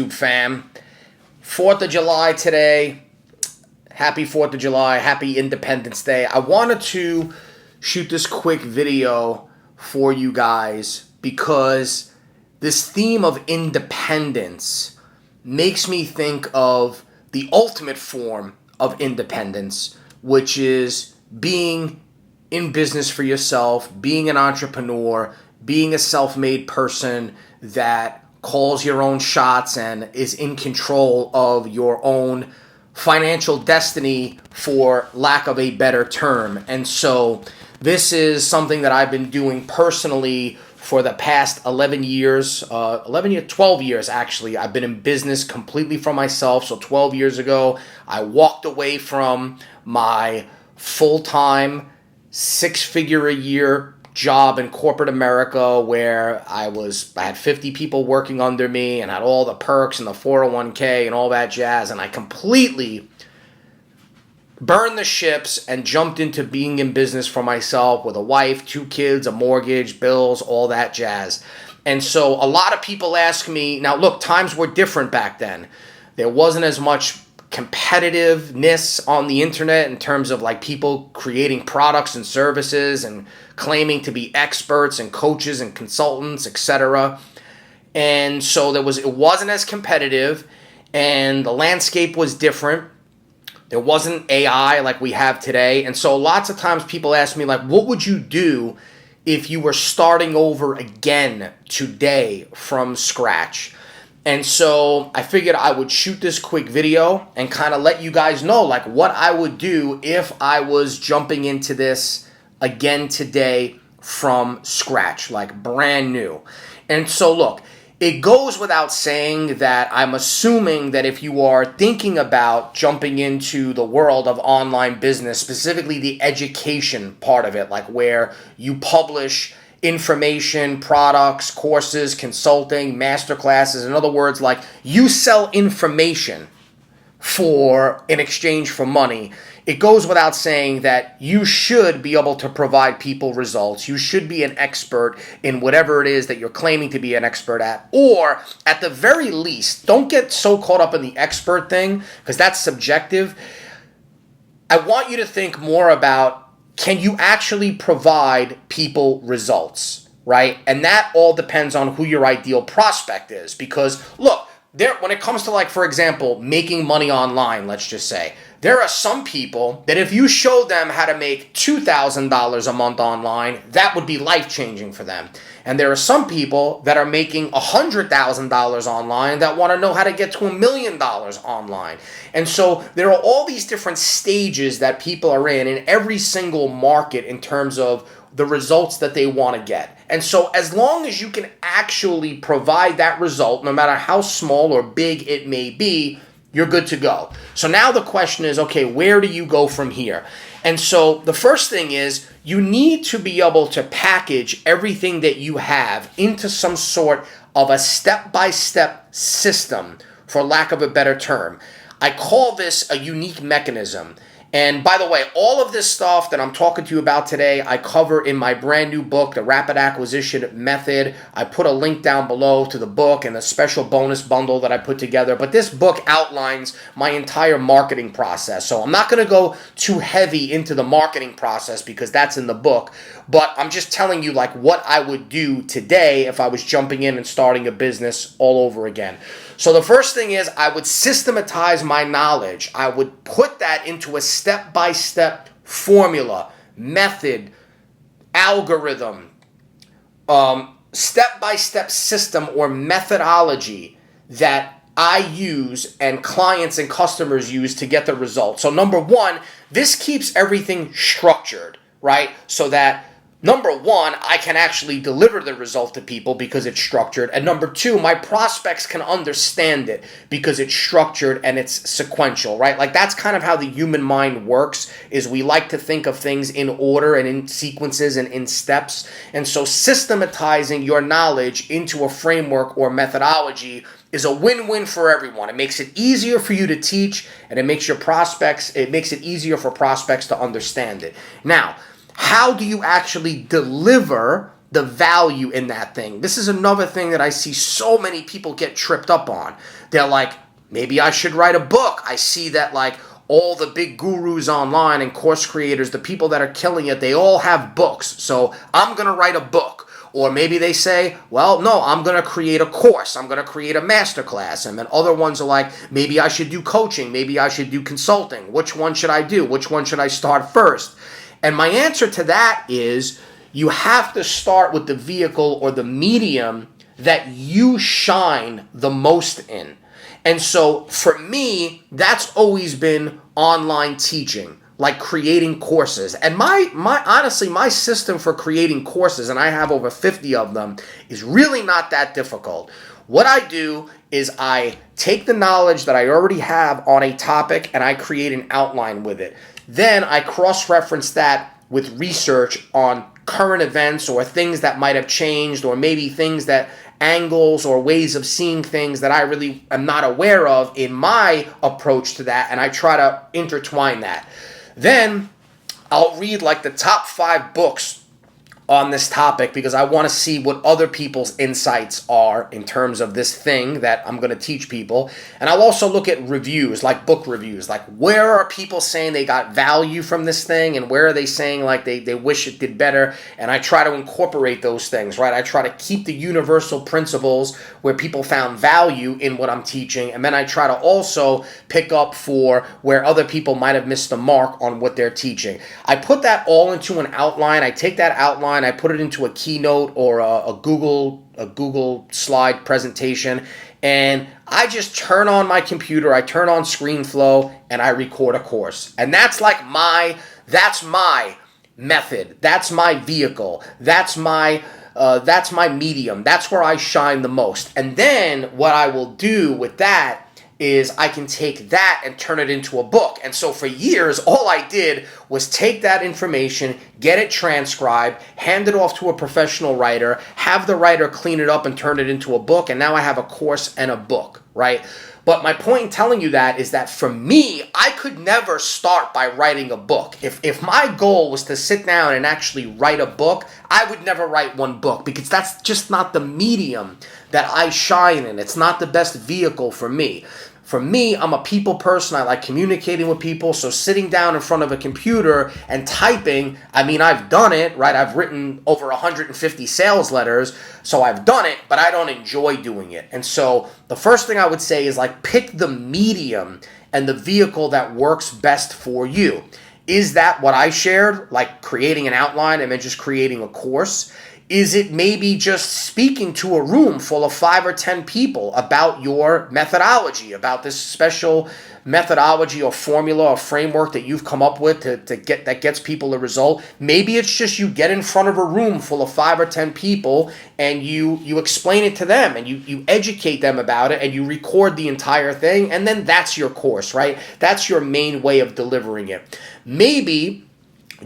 YouTube fam? 4th of July today. Happy 4th of July. Happy Independence Day. I wanted to shoot this quick video for you guys because this theme of independence makes me think of the ultimate form of independence, which is being in business for yourself, being an entrepreneur, being a self-made person that calls your own shots and is in control of your own financial destiny, for lack of a better term. And so this is something that I've been doing personally for the past 12 years actually. I've been in business completely for myself. So 12 years ago, I walked away from my full-time, six-figure-a-year job in corporate America where I had 50 people working under me and had all the perks and the 401k and all that jazz, and I completely burned the ships and jumped into being in business for myself with a wife, 2 kids, a mortgage, bills, all that jazz. And so a lot of people ask me, now look, times were different back then. There wasn't as much competitiveness on the internet in terms of like people creating products and services and claiming to be experts and coaches and consultants, etc. And so it wasn't as competitive, and the landscape was different. There wasn't AI like we have today. And so lots of times people ask me, like, what would you do if you were starting over again today from scratch? And so I figured I would shoot this quick video and kind of let you guys know like what I would do if I was jumping into this again today from scratch, like brand new. And so look, it goes without saying that I'm assuming that if you are thinking about jumping into the world of online business, specifically the education part of it, like where you publish information, products, courses, consulting, masterclasses. In other words, like you sell information in exchange for money. It goes without saying that you should be able to provide people results. You should be an expert in whatever it is that you're claiming to be an expert at. Or at the very least, don't get so caught up in the expert thing because that's subjective. I want you to think more about, can you actually provide people results, right? And that all depends on who your ideal prospect is. Because look, when it comes to, like, for example, making money online, let's just say, there are some people that if you showed them how to make $2,000 a month online, that would be life-changing for them. And there are some people that are making $100,000 online that want to know how to get to $1 million online. And so there are all these different stages that people are in every single market in terms of the results that they want to get. And so as long as you can actually provide that result, no matter how small or big it may be, you're good to go. So now the question is, okay, where do you go from here? And so the first thing is you need to be able to package everything that you have into some sort of a step-by-step system, for lack of a better term. I call this a unique mechanism. And by the way, all of this stuff that I'm talking to you about today, I cover in my brand new book, The Rapid Acquisition Method. I put a link down below to the book and a special bonus bundle that I put together. But this book outlines my entire marketing process. So I'm not going to go too heavy into the marketing process because that's in the book. But I'm just telling you like what I would do today if I was jumping in and starting a business all over again. So the first thing is I would systematize my knowledge. I would put that into a step-by-step formula, method, algorithm, step-by-step system or methodology that I use and clients and customers use to get the results. So number one, this keeps everything structured, right? So that number one, I can actually deliver the result to people because it's structured. And number two, my prospects can understand it because it's structured and it's sequential, right? Like that's kind of how the human mind works, is we like to think of things in order and in sequences and in steps. And so systematizing your knowledge into a framework or methodology is a win-win for everyone. It makes it easier for you to teach, and it makes it easier for prospects to understand it. Now, how do you actually deliver the value in that thing. This is another thing that I see so many people get tripped up on. They're like, maybe I should write a book. I see that like all the big gurus online and course creators, the people that are killing it, they all have books. So I'm going to write a book. Or maybe they say, well, no, I'm going to create a course. I'm going to create a masterclass. And then other ones are like, maybe I should do coaching. Maybe I should do consulting. Which one should I do? Which one should I start first? And my answer to that is you have to start with the vehicle or the medium that you shine the most in. And so for me, that's always been online teaching, like creating courses. And my honestly, my system for creating courses, and I have over 50 of them, is really not that difficult. What I do is I take the knowledge that I already have on a topic and I create an outline with it. Then I cross-reference that with research on current events or things that might have changed, or maybe things that angles or ways of seeing things that I really am not aware of in my approach to that, and I try to intertwine that. Then I'll read like the top 5 books on this topic because I want to see what other people's insights are in terms of this thing that I'm going to teach people. And I'll also look at reviews, like book reviews, like where are people saying they got value from this thing and where are they saying like they wish it did better. And I try to incorporate those things, right? I try to keep the universal principles where people found value in what I'm teaching. And then I try to also pick up for where other people might have missed the mark on what they're teaching. I put that all into an outline. I take that outline, I put it into a Keynote or a Google slide presentation, and I just turn on my computer, I turn on ScreenFlow, and I record a course. And that's like that's my method, that's my vehicle, that's my medium, that's where I shine the most. And then what I will do with that is I can take that and turn it into a book. And so for years, all I did was take that information, get it transcribed, hand it off to a professional writer, have the writer clean it up and turn it into a book, and now I have a course and a book, right? But my point in telling you that is that for me, I could never start by writing a book. If my goal was to sit down and actually write a book, I would never write one book because that's just not the medium that I shine in. It's not the best vehicle for me. For me, I'm a people person. I like communicating with people. So sitting down in front of a computer and typing, I mean, I've done it, right? I've written over 150 sales letters. So I've done it, but I don't enjoy doing it. And so the first thing I would say is like pick the medium and the vehicle that works best for you. Is that what I shared, like creating an outline and then just creating a course? Is it maybe just speaking to a room full of 5 or 10 people about your methodology, about this special methodology or formula or framework that you've come up with that gets people a result? Maybe it's just you get in front of a room full of 5 or 10 people and you explain it to them and you educate them about it and you record the entire thing, and then that's your course, right? That's your main way of delivering it. Maybe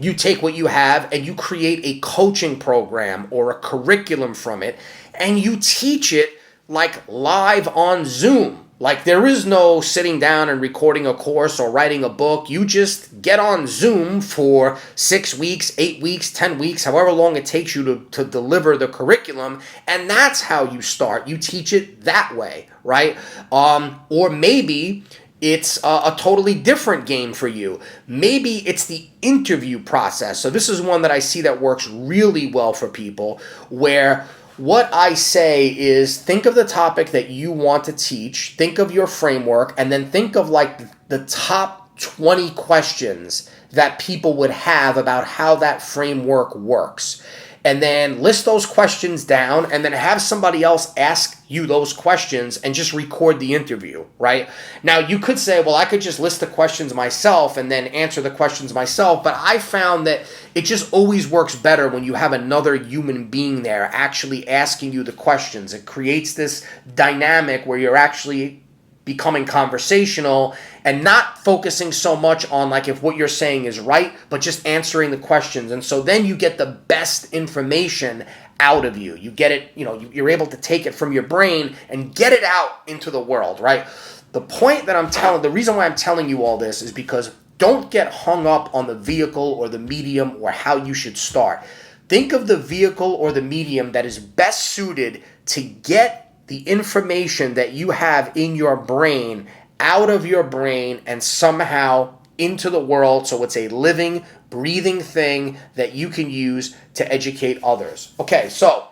you take what you have and you create a coaching program or a curriculum from it and you teach it like live on Zoom. Like there is no sitting down and recording a course or writing a book. You just get on Zoom for 6 weeks, 8 weeks, 10 weeks, however long it takes you to deliver the curriculum. And that's how you start. You teach it that way, right? Or maybe it's a totally different game for you. Maybe it's the interview process. So this is one that I see that works really well for people, where what I say is think of the topic that you want to teach, think of your framework, and then think of like the top 20 questions that people would have about how that framework works. And then list those questions down and then have somebody else ask you those questions and just record the interview, right? Now, you could say, well, I could just list the questions myself and then answer the questions myself, but I found that it just always works better when you have another human being there actually asking you the questions. It creates this dynamic where you're actually becoming conversational and not focusing so much on like if what you're saying is right, but just answering the questions. And so then you get the best information out of you. You get it, you're able to take it from your brain and get it out into the world, right? The reason why I'm telling you all this is because don't get hung up on the vehicle or the medium or how you should start. think of the vehicle or the medium that is best suited to get the information that you have in your brain out of your brain and somehow into the world, so it's a living, breathing thing that you can use to educate others. Okay, so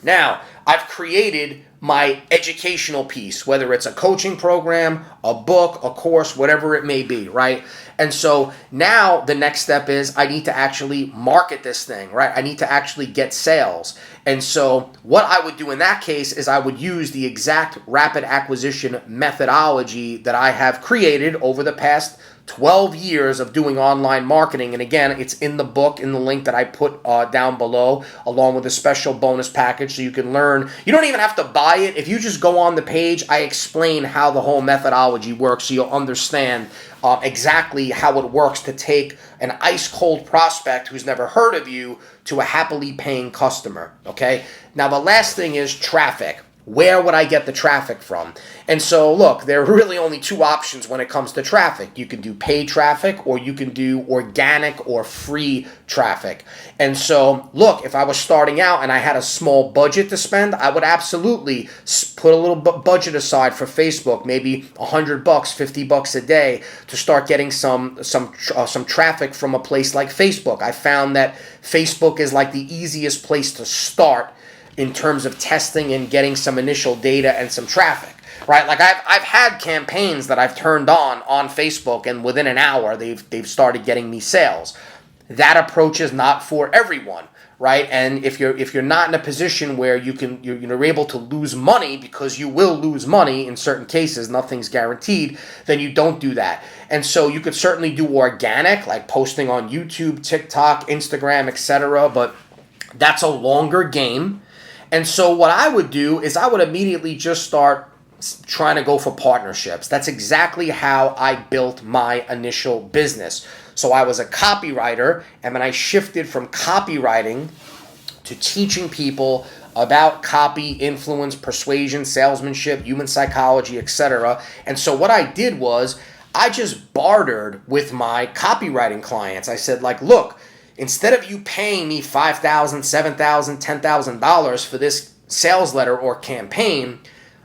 now I've created my educational piece, whether it's a coaching program, a book, a course, whatever it may be, right? And so now the next step is I need to actually market this thing, right? I need to actually get sales. And so what I would do in that case is I would use the exact rapid acquisition methodology that I have created over the past 12 years of doing online marketing. And again, it's in the book, in the link that I put down below, along with a special bonus package so you can learn. You don't even have to buy it. If you just go on the page, I explain how the whole methodology works so you'll understand exactly how it works to take an ice cold prospect who's never heard of you to a happily paying customer. Okay. Now, the last thing is traffic. Where would I get the traffic from? And so, look, there are really only two options when it comes to traffic. You can do paid traffic, or you can do organic or free traffic. And so, look, if I was starting out and I had a small budget to spend, I would absolutely put a little budget aside for Facebook, maybe $100, $50 a day, to start getting some traffic from a place like Facebook. I found that Facebook is like the easiest place to start in terms of testing and getting some initial data and some traffic, right? Like I've had campaigns that I've turned on Facebook, and within an hour they've started getting me sales. That approach is not for everyone, right? And if you're not in a position where you're able to lose money, because you will lose money in certain cases, nothing's guaranteed, then you don't do that. And so you could certainly do organic, like posting on YouTube, TikTok, Instagram, etc., but that's a longer game. And so what I would do is I would immediately just start trying to go for partnerships. That's exactly how I built my initial business. So I was a copywriter, and then I shifted from copywriting to teaching people about copy, influence, persuasion, salesmanship, human psychology, etc. And so what I did was I just bartered with my copywriting clients. I said, like, look, instead of you paying me $5,000, $7,000, $10,000 for this sales letter or campaign,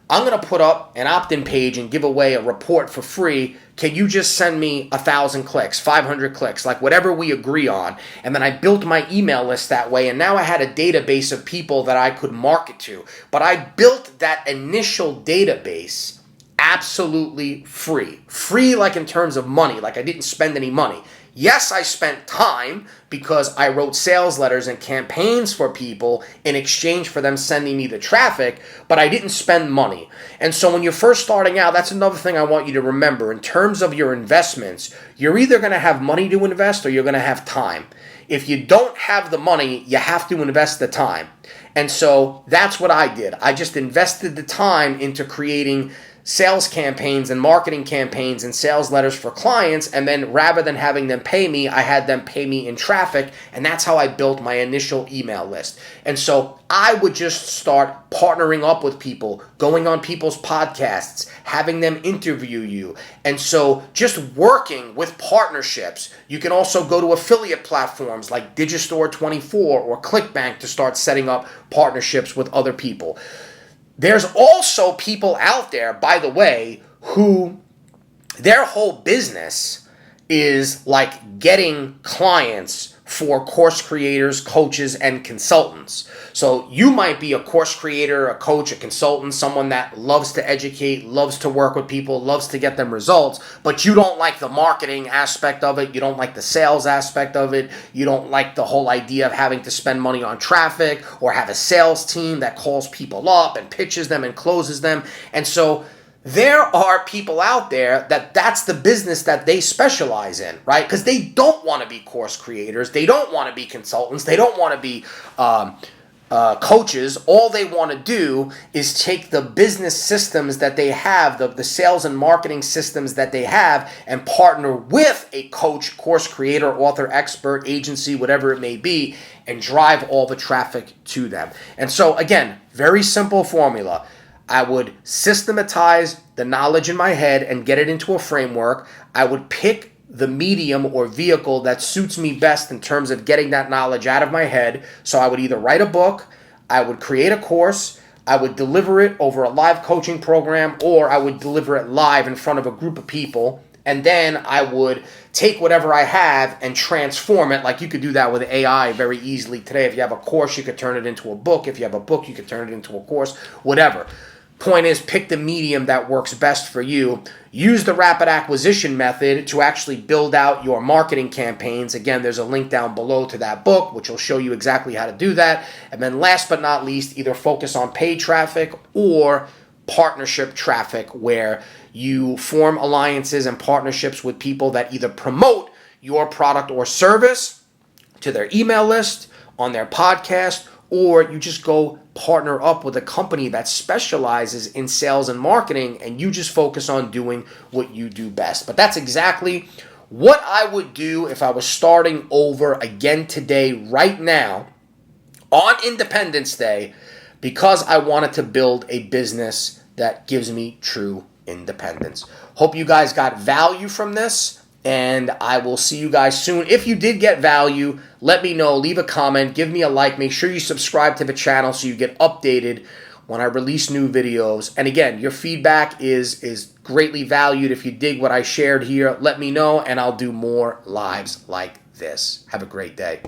I'm going to put up an opt-in page and give away a report for free. Can you just send me 1,000 clicks, 500 clicks, like whatever we agree on? And then I built my email list that way, and now I had a database of people that I could market to. But I built that initial database absolutely free. Free like in terms of money, like I didn't spend any money. Yes, I spent time because I wrote sales letters and campaigns for people in exchange for them sending me the traffic, but I didn't spend money. And so when you're first starting out, that's another thing I want you to remember. In terms of your investments, you're either going to have money to invest or you're going to have time. If you don't have the money, you have to invest the time. And so that's what I did. I just invested the time into creating sales campaigns and marketing campaigns and sales letters for clients, and then rather than having them pay me, I had them pay me in traffic, and that's how I built my initial email list. And so I would just start partnering up with people, going on people's podcasts, having them interview you. And so just working with partnerships. You can also go to affiliate platforms like Digistore24 or ClickBank to start setting up partnerships with other people. There's also people out there, by the way, who their whole business is like getting clients for course creators, coaches, and consultants. So you might be a course creator, a coach, a consultant, someone that loves to educate, loves to work with people, loves to get them results, but you don't like the marketing aspect of it. You don't like the sales aspect of it. You don't like the whole idea of having to spend money on traffic or have a sales team that calls people up and pitches them and closes them. And so there are people out there that's the business that they specialize in, right? Because they don't want to be course creators. They don't want to be consultants. They don't want to be coaches. All they want to do is take the business systems that they have, the sales and marketing systems that they have, and partner with a coach, course creator, author, expert, agency, whatever it may be, and drive all the traffic to them. And so, again, very simple formula. I would systematize the knowledge in my head and get it into a framework. I would pick the medium or vehicle that suits me best in terms of getting that knowledge out of my head. So I would either write a book, I would create a course, I would deliver it over a live coaching program, or I would deliver it live in front of a group of people. And then I would take whatever I have and transform it. Like you could do that with AI very easily today. If you have a course, you could turn it into a book. If you have a book, you could turn it into a course, whatever. Point is, pick the medium that works best for you. Use the rapid acquisition method to actually build out your marketing campaigns. Again, there's a link down below to that book, which will show you exactly how to do that. And then last but not least, either focus on paid traffic or partnership traffic, where you form alliances and partnerships with people that either promote your product or service to their email list, on their podcast, or you just go partner up with a company that specializes in sales and marketing, and you just focus on doing what you do best. But that's exactly what I would do if I was starting over again today, right now, on Independence Day, because I wanted to build a business that gives me true independence. Hope you guys got value from this, and I will see you guys soon. If you did get value, let me know. Leave a comment. Give me a like. Make sure you subscribe to the channel so you get updated when I release new videos. And again, your feedback is greatly valued. If you dig what I shared here, let me know, and I'll do more lives like this. Have a great day.